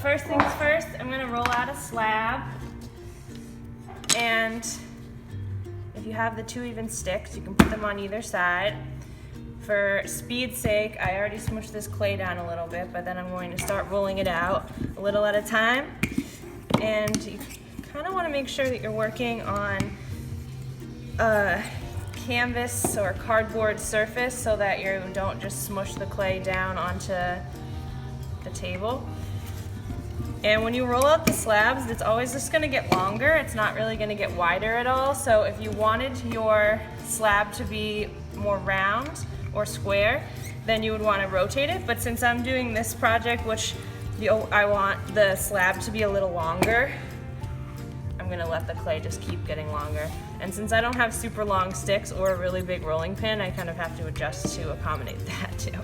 First things first, I'm gonna roll out a slab, and if you have the 2 even sticks, you can put them on either side. For speed's sake, I already smushed this clay down a little bit, but then I'm going to start rolling it out a little at a time. And you kind of want to make sure that you're working on a canvas or cardboard surface so that you don't just smush the clay down onto the table. And when you roll out the slabs, it's always just going to get longer. It's not really going to get wider at all. So if you wanted your slab to be more round or square, then you would want to rotate it. But since I'm doing this project, which I want the slab to be a little longer, I'm going to let the clay just keep getting longer. And since I don't have super long sticks or a really big rolling pin, I kind of have to adjust to accommodate that too.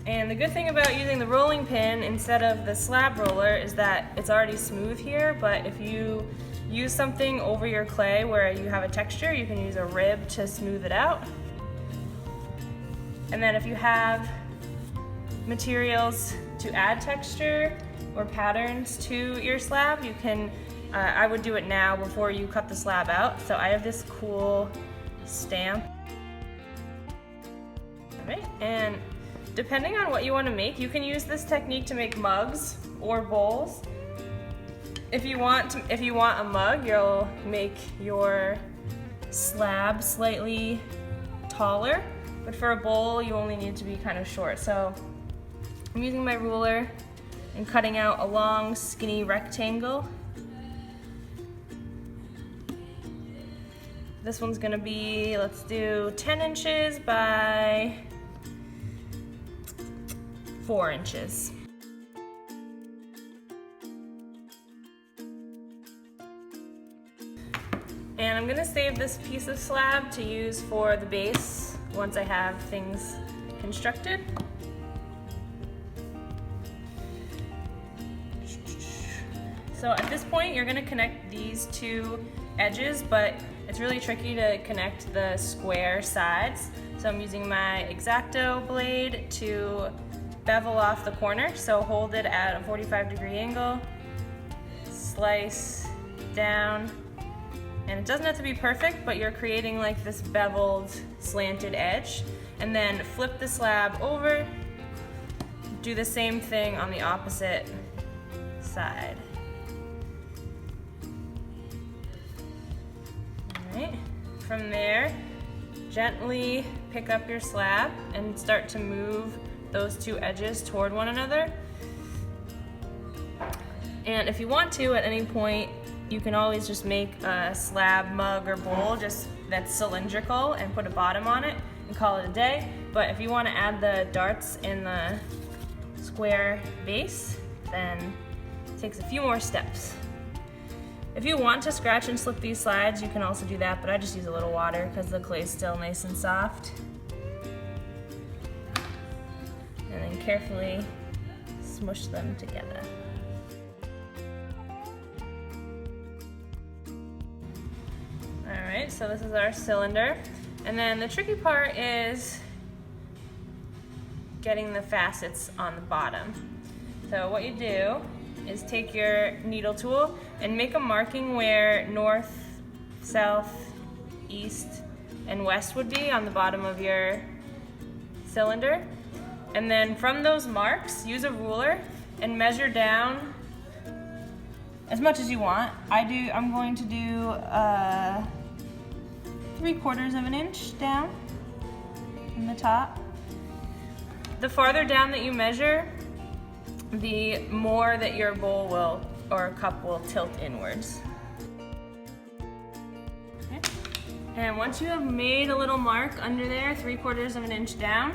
And the good thing about using the rolling pin instead of the slab roller is that it's already smooth here, but if you use something over your clay where you have a texture, you can use a rib to smooth it out. And then if you have materials to add texture or patterns to your slab, you can, I would do it now before you cut the slab out. So I have this cool stamp. All right, and depending on what you want to make, you can use this technique to make mugs or bowls. If you want a mug, you'll make your slab slightly taller, but for a bowl, you only need to be kind of short. So I'm using my ruler and cutting out a long, skinny rectangle. This one's gonna be, let's do 10 inches by 4 inches. And I'm gonna save this piece of slab to use for the base once I have things constructed. So at this point, you're gonna connect these 2 edges, but it's really tricky to connect the square sides. So I'm using my X-Acto blade to bevel off the corner, so hold it at a 45-degree angle, slice down, and it doesn't have to be perfect, but you're creating like this beveled, slanted edge, and then flip the slab over, do the same thing on the opposite side. All right, from there, gently pick up your slab and start to move those 2 edges toward one another. And if you want to, at any point, you can always just make a slab mug or bowl just that's cylindrical and put a bottom on it and call it a day. But if you want to add the darts in the square base, then it takes a few more steps. If you want to scratch and slip these slides, you can also do that, but I just use a little water because the clay is still nice and soft. And then carefully smush them together. All right, so this is our cylinder. And then the tricky part is getting the facets on the bottom. So what you do is take your needle tool and make a marking where north, south, east, and west would be on the bottom of your cylinder. And then from those marks, use a ruler and measure down as much as you want. I'm going to do 3/4 of an inch down in the top. The farther down that you measure, the more that your bowl will, or cup will tilt inwards. Okay. And once you have made a little mark under there, 3/4 of an inch down,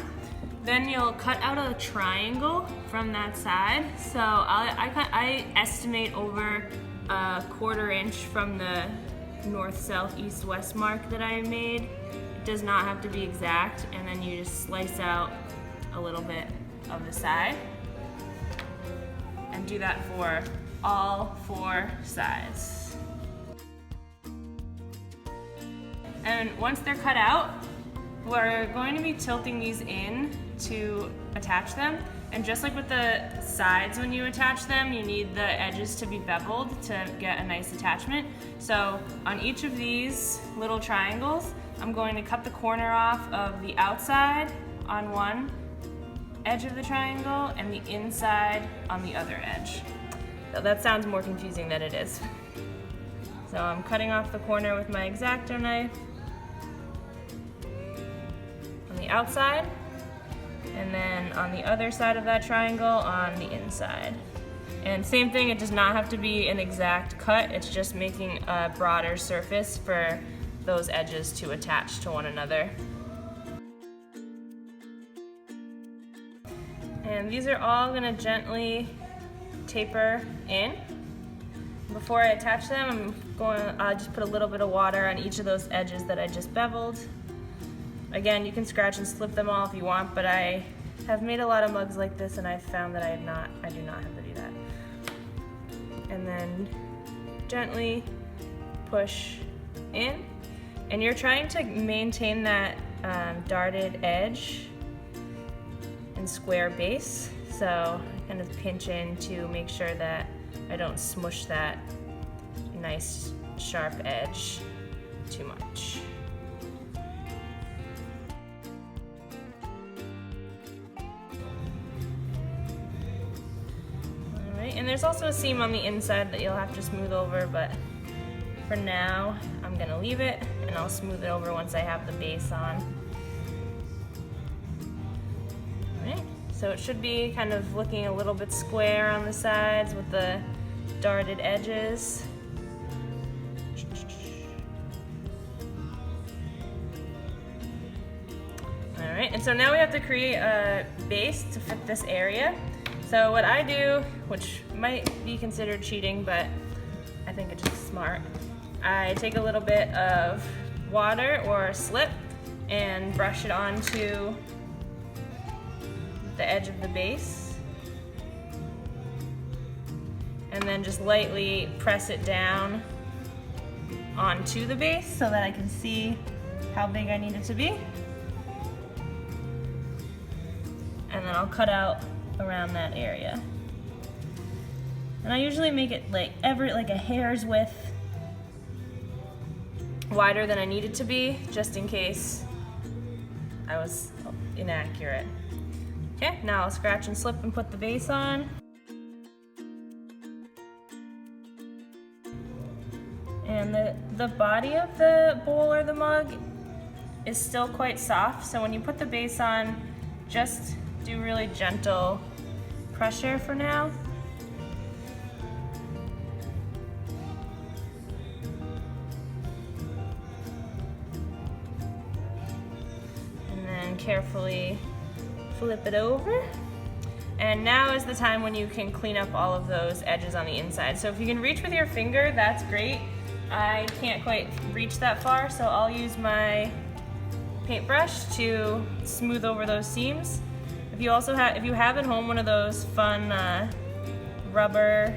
then you'll cut out a triangle from that side. So I estimate over a 1/4 inch from the north, south, east, west mark that I made. It does not have to be exact, and then you just slice out a little bit of the side. And do that for all 4 sides. And once they're cut out, we're going to be tilting these in to attach them. And just like with the sides when you attach them, you need the edges to be beveled to get a nice attachment. So on each of these little triangles, I'm going to cut the corner off of the outside on one edge of the triangle and the inside on the other edge. So that sounds more confusing than it is. So I'm cutting off the corner with my X-Acto knife on the outside, and then on the other side of that triangle on the inside. And same thing, it does not have to be an exact cut, it's just making a broader surface for those edges to attach to one another. And these are all gonna gently taper in. Before I attach them, I'll just put a little bit of water on each of those edges that I just beveled. Again, you can scratch and slip them all if you want, but I have made a lot of mugs like this and I've found that I do not have to do that. And then gently push in. And you're trying to maintain that darted edge and square base. So kind of pinch in to make sure that I don't smush that nice sharp edge too much. Alright, and there's also a seam on the inside that you'll have to smooth over, but for now I'm gonna leave it and I'll smooth it over once I have the base on. Alright, so it should be kind of looking a little bit square on the sides with the darted edges. Alright, and so now we have to create a base to fit this area. So what I do, which might be considered cheating, but I think it's just smart, I take a little bit of water or slip and brush it onto the edge of the base. And then just lightly press it down onto the base so that I can see how big I need it to be. And then I'll cut out around that area. And I usually make it like a hair's width wider than I need it to be, just in case I was inaccurate. Okay, now I'll scratch and slip and put the base on. And the body of the bowl or the mug is still quite soft, so when you put the base on, just do really gentle pressure for now. And then carefully flip it over. And now is the time when you can clean up all of those edges on the inside. So if you can reach with your finger, that's great. I can't quite reach that far, so I'll use my paintbrush to smooth over those seams. If you have at home one of those fun rubber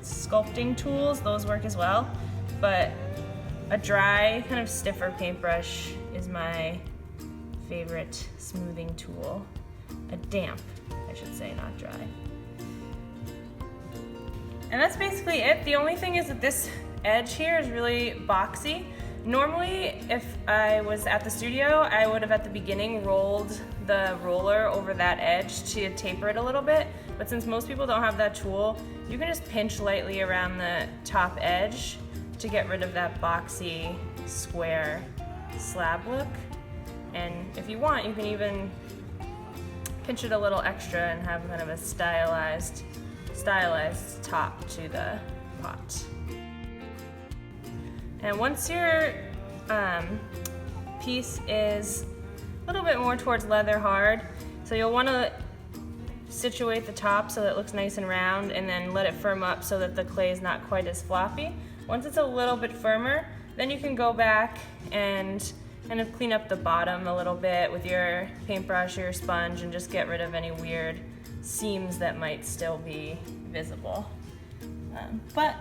sculpting tools, those work as well. But a dry, kind of stiffer paintbrush is my favorite smoothing tool. A damp, I should say, not dry. And that's basically it. The only thing is that this edge here is really boxy. Normally, if I was at the studio, I would have at the beginning rolled the roller over that edge to taper it a little bit, but since most people don't have that tool, you can just pinch lightly around the top edge to get rid of that boxy, square slab look. And if you want, you can even pinch it a little extra and have kind of a stylized top to the pot. And once your piece is a little bit more towards leather hard, so you'll want to situate the top so that it looks nice and round, and then let it firm up so that the clay is not quite as floppy. Once it's a little bit firmer, then you can go back and kind of clean up the bottom a little bit with your paintbrush or your sponge and just get rid of any weird seams that might still be visible. But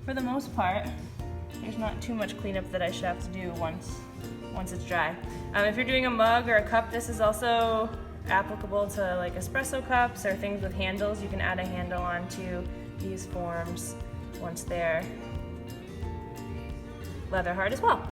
for the most part, There's not too much cleanup that I should have to do once it's dry. If you're doing a mug or a cup, this is also applicable to like espresso cups or things with handles. You can add a handle onto these forms once they're leather hard as well.